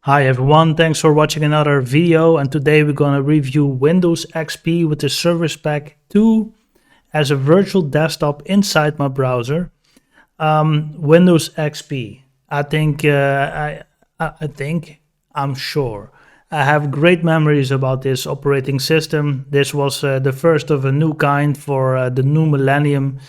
Hi everyone, thanks for watching another video, and today we're gonna review Windows XP with the Service Pack 2 as a virtual desktop inside my browser. Windows XP. I think I'm sure. I have great memories about this operating system. This was the first of a new kind for the new millennium.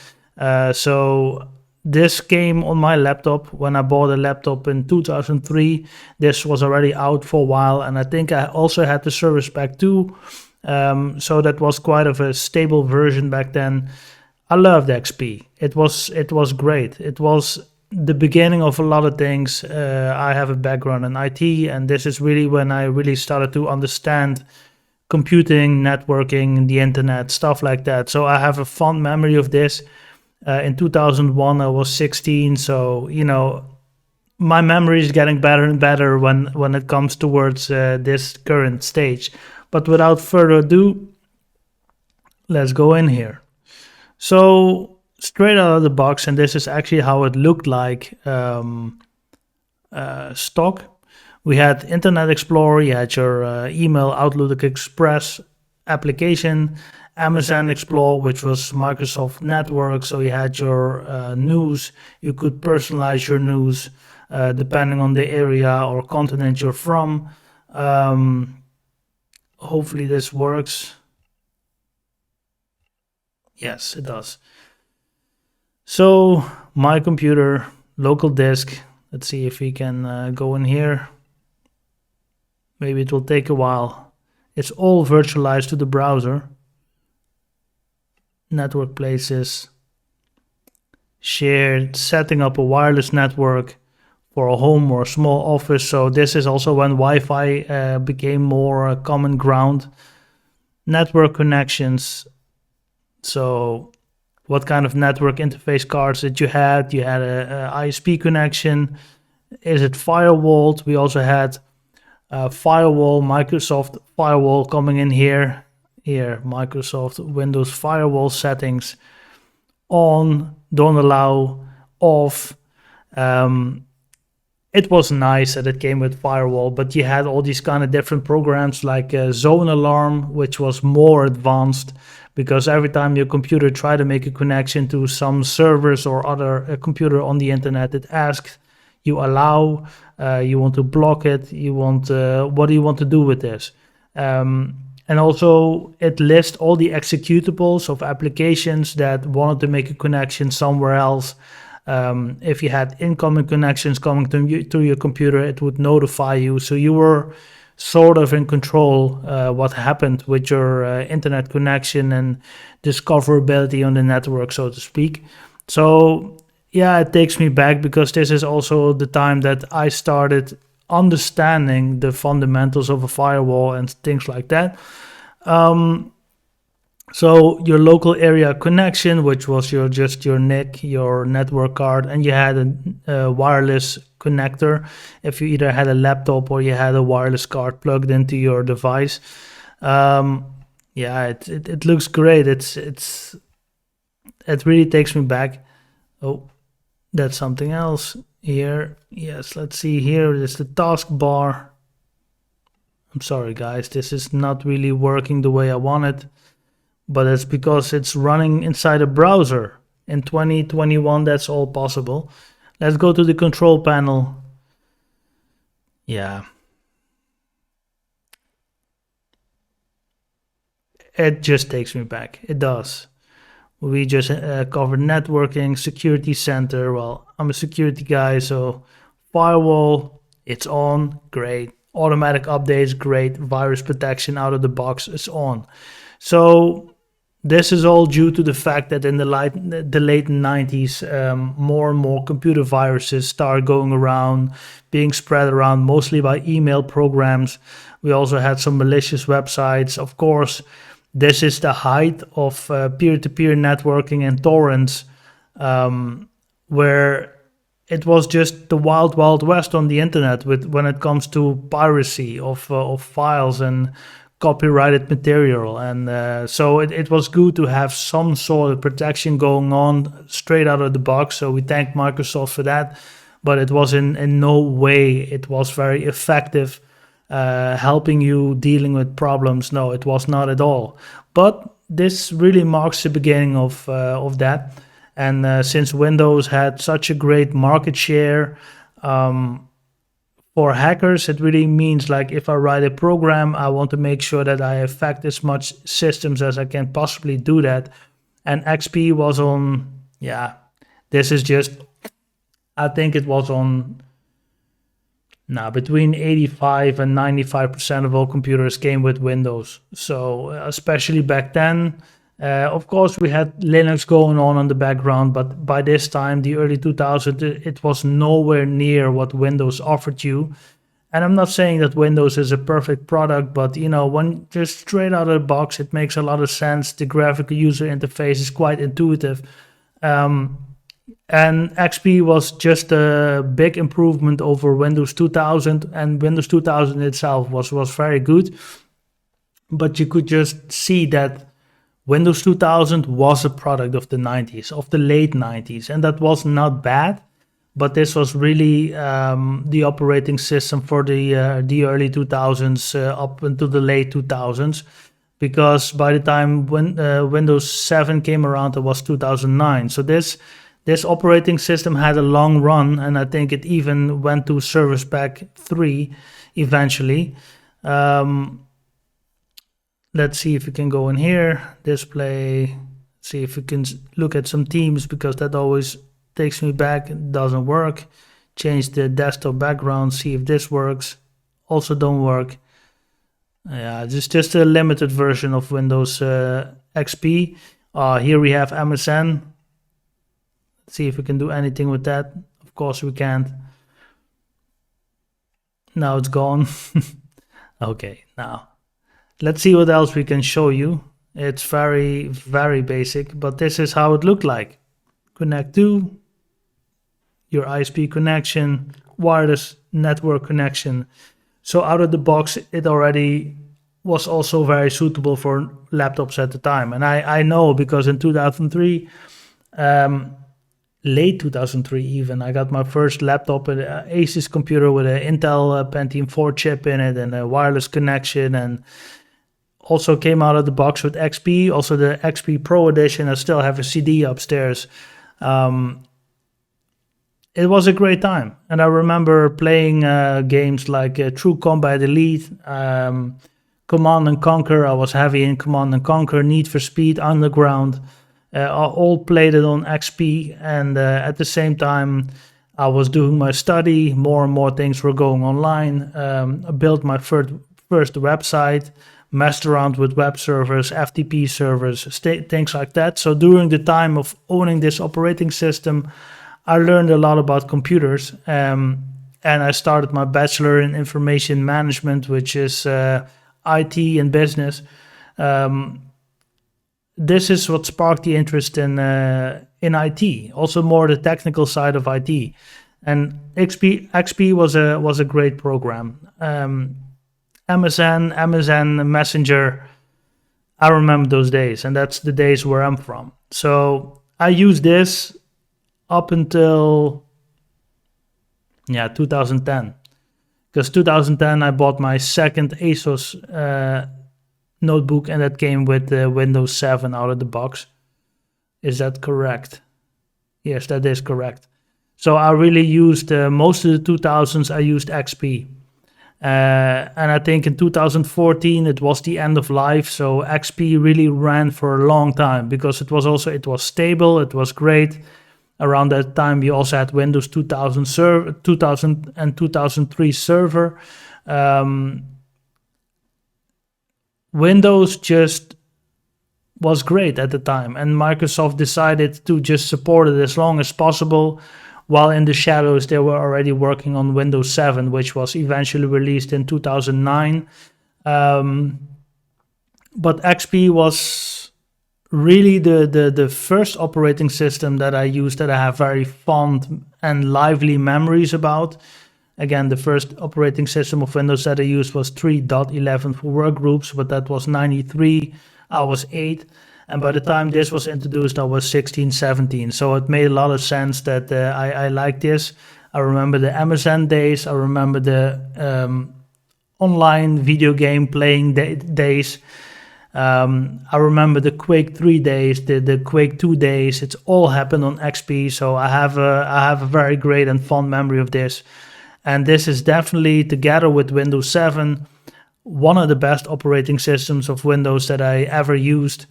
So this came on my laptop when I bought a laptop in 2003. This was already out for a while, and I think I also had the Service Pack 2. So that was quite of a stable version back then. I loved XP. It was great. It was the beginning of a lot of things. I have a background in IT, and this is really when I really started to understand computing, networking, the internet, stuff like that. So I have a fond memory of this. In 2001, I was 16, so my memory is getting better and better when it comes towards this current stage. But without further ado, let's go in here. So straight out of the box, and this is actually how it looked like stock. We had Internet Explorer, you had your email, Outlook Express application, Amazon Explorer, which was Microsoft Network. So you had your news. You could personalize your news depending on the area or continent you're from. Hopefully this works. Yes, it does. So my computer, local disk. Let's see if we can go in here. Maybe it will take a while. It's all virtualized to the browser. Network places. Shared, setting up a wireless network for a home or a small office. So this is also when Wi-Fi became more common ground. Network connections. So what kind of network interface cards that you had? You had a ISP connection. Is it firewalled? We also had firewall, Microsoft firewall coming in here. Here, Microsoft Windows firewall settings. On, don't allow, off. It was nice that it came with firewall, but you had all these kind of different programs like Zone Alarm, which was more advanced because every time your computer tried to make a connection to some servers or other computer on the internet, it asked you allow, you want to block it, you want what do you want to do with this? And also it lists all the executables of applications that wanted to make a connection somewhere else. If you had incoming connections coming to your computer, it would notify you. So you were sort of in control what happened with your internet connection and discoverability on the network, so to speak. So yeah, it takes me back because this is also the time that I started understanding the fundamentals of a firewall and things like that. So your local area connection, which was just your NIC, your network card, and you had a wireless connector if you either had a laptop or you had a wireless card plugged into your device. Yeah, it looks great. It really takes me back. Oh, that's something else here. Yes, let's see here. It is the taskbar. I'm sorry, guys. This is not really working the way I want it. But it's because it's running inside a browser. In 2021, that's all possible. Let's go to the control panel. Yeah. It just takes me back. It does. We just covered networking, security center. Well, I'm a security guy, so firewall, it's on, great. Automatic updates, great. Virus protection out of the box, it's on. So this is all due to the fact that in the late 90s, more and more computer viruses start going around, being spread around mostly by email programs. We also had some malicious websites. Of course, this is the height of peer-to-peer networking and torrents, where it was just the wild, wild west on the internet when it comes to piracy of files and copyrighted material. And so it was good to have some sort of protection going on straight out of the box. So we thank Microsoft for that. but it was in no way it was very effective helping you dealing with problems. No, it was not at all. But this really marks the beginning of that. And since Windows had such a great market share, for hackers, it really means like if I write a program, I want to make sure that I affect as much systems as I can possibly do that. And XP was on, yeah, this is just, I think it was on, now between 85 and 95% of all computers came with Windows. So especially back then, of course, we had Linux going on in the background, but by this time, the early 2000s, it was nowhere near what Windows offered you. And I'm not saying that Windows is a perfect product, but when just straight out of the box, it makes a lot of sense. The graphical user interface is quite intuitive. And XP was just a big improvement over Windows 2000, and Windows 2000 itself was very good. But you could just see that Windows 2000 was a product of the 90s, of the late 90s, and that was not bad. But this was really the operating system for the early 2000s up into the late 2000s, because by the time when Windows 7 came around, it was 2009. So this operating system had a long run, and I think it even went to Service Pack 3 eventually. Let's see if we can go in here, display, see if we can look at some themes, because that always takes me back. It doesn't work. Change the desktop background, see if this works. Also don't work. Yeah, it's just a limited version of Windows XP. Here we have MSN. Let's see if we can do anything with that. Of course we can't. Now it's gone. Okay, now let's see what else we can show you. It's very, very basic, but this is how it looked like. Connect to your ISP connection, wireless network connection. So out of the box, it already was also very suitable for laptops at the time. And I know, because in 2003, late 2003 even, I got my first laptop, an Asus computer with an Intel Pentium 4 chip in it and a wireless connection, and also came out of the box with XP, also the XP Pro Edition. I still have a CD upstairs. It was a great time. And I remember playing games like True Combat Elite, Command and Conquer. I was heavy in Command and Conquer, Need for Speed, Underground. I all played it on XP. And at the same time, I was doing my study. More and more things were going online. I built my first website, messed around with web servers, FTP servers, things like that. So during the time of owning this operating system, I learned a lot about computers, and I started my bachelor in information management, which is IT and business. This is what sparked the interest in IT, also more the technical side of IT. And XP was a great program. MSN Messenger, I remember those days, and that's the days where I'm from. So I used this up until 2010, because 2010 I bought my second Asus notebook, and that came with Windows 7 out of the box. Is that correct? Yes, that is correct. So I really used most of the 2000s. I used XP. And I think in 2014 it was the end of life, so XP really ran for a long time, because it was stable, it was great. Around that time you also had Windows 2000 and 2003 server. Windows just was great at the time, and Microsoft decided to just support it as long as possible, while in the shadows they were already working on Windows 7, which was eventually released in 2009. But XP was really the first operating system that I used, that I have very fond and lively memories about. Again, the first operating system of Windows that I used was 3.11 for workgroups, but that was 93. I was 8. And by the time this was introduced, I was 16, 17. So it made a lot of sense that I liked this. I remember the MSN days. I remember the online video game playing days. I remember the Quake 3 days, the Quake 2 days. It's all happened on XP, so I have a very great and fond memory of this. And this is definitely, together with Windows 7, one of the best operating systems of Windows that I ever used.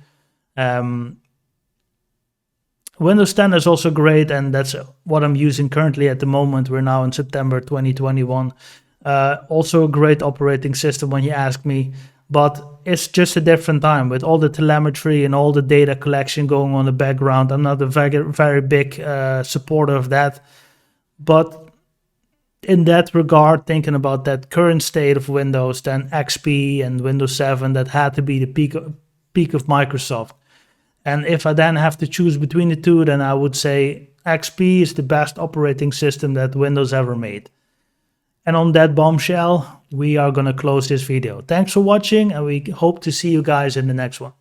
Windows 10 is also great, and that's what I'm using currently at the moment. We're now in September 2021. Also a great operating system when you ask me, but it's just a different time with all the telemetry and all the data collection going on in the background. I'm not a very big supporter of that, but in that regard, thinking about that current state of Windows, then XP and Windows 7, that had to be the peak of Microsoft. And if I then have to choose between the two, then I would say XP is the best operating system that Windows ever made. And on that bombshell, we are going to close this video. Thanks for watching, and we hope to see you guys in the next one.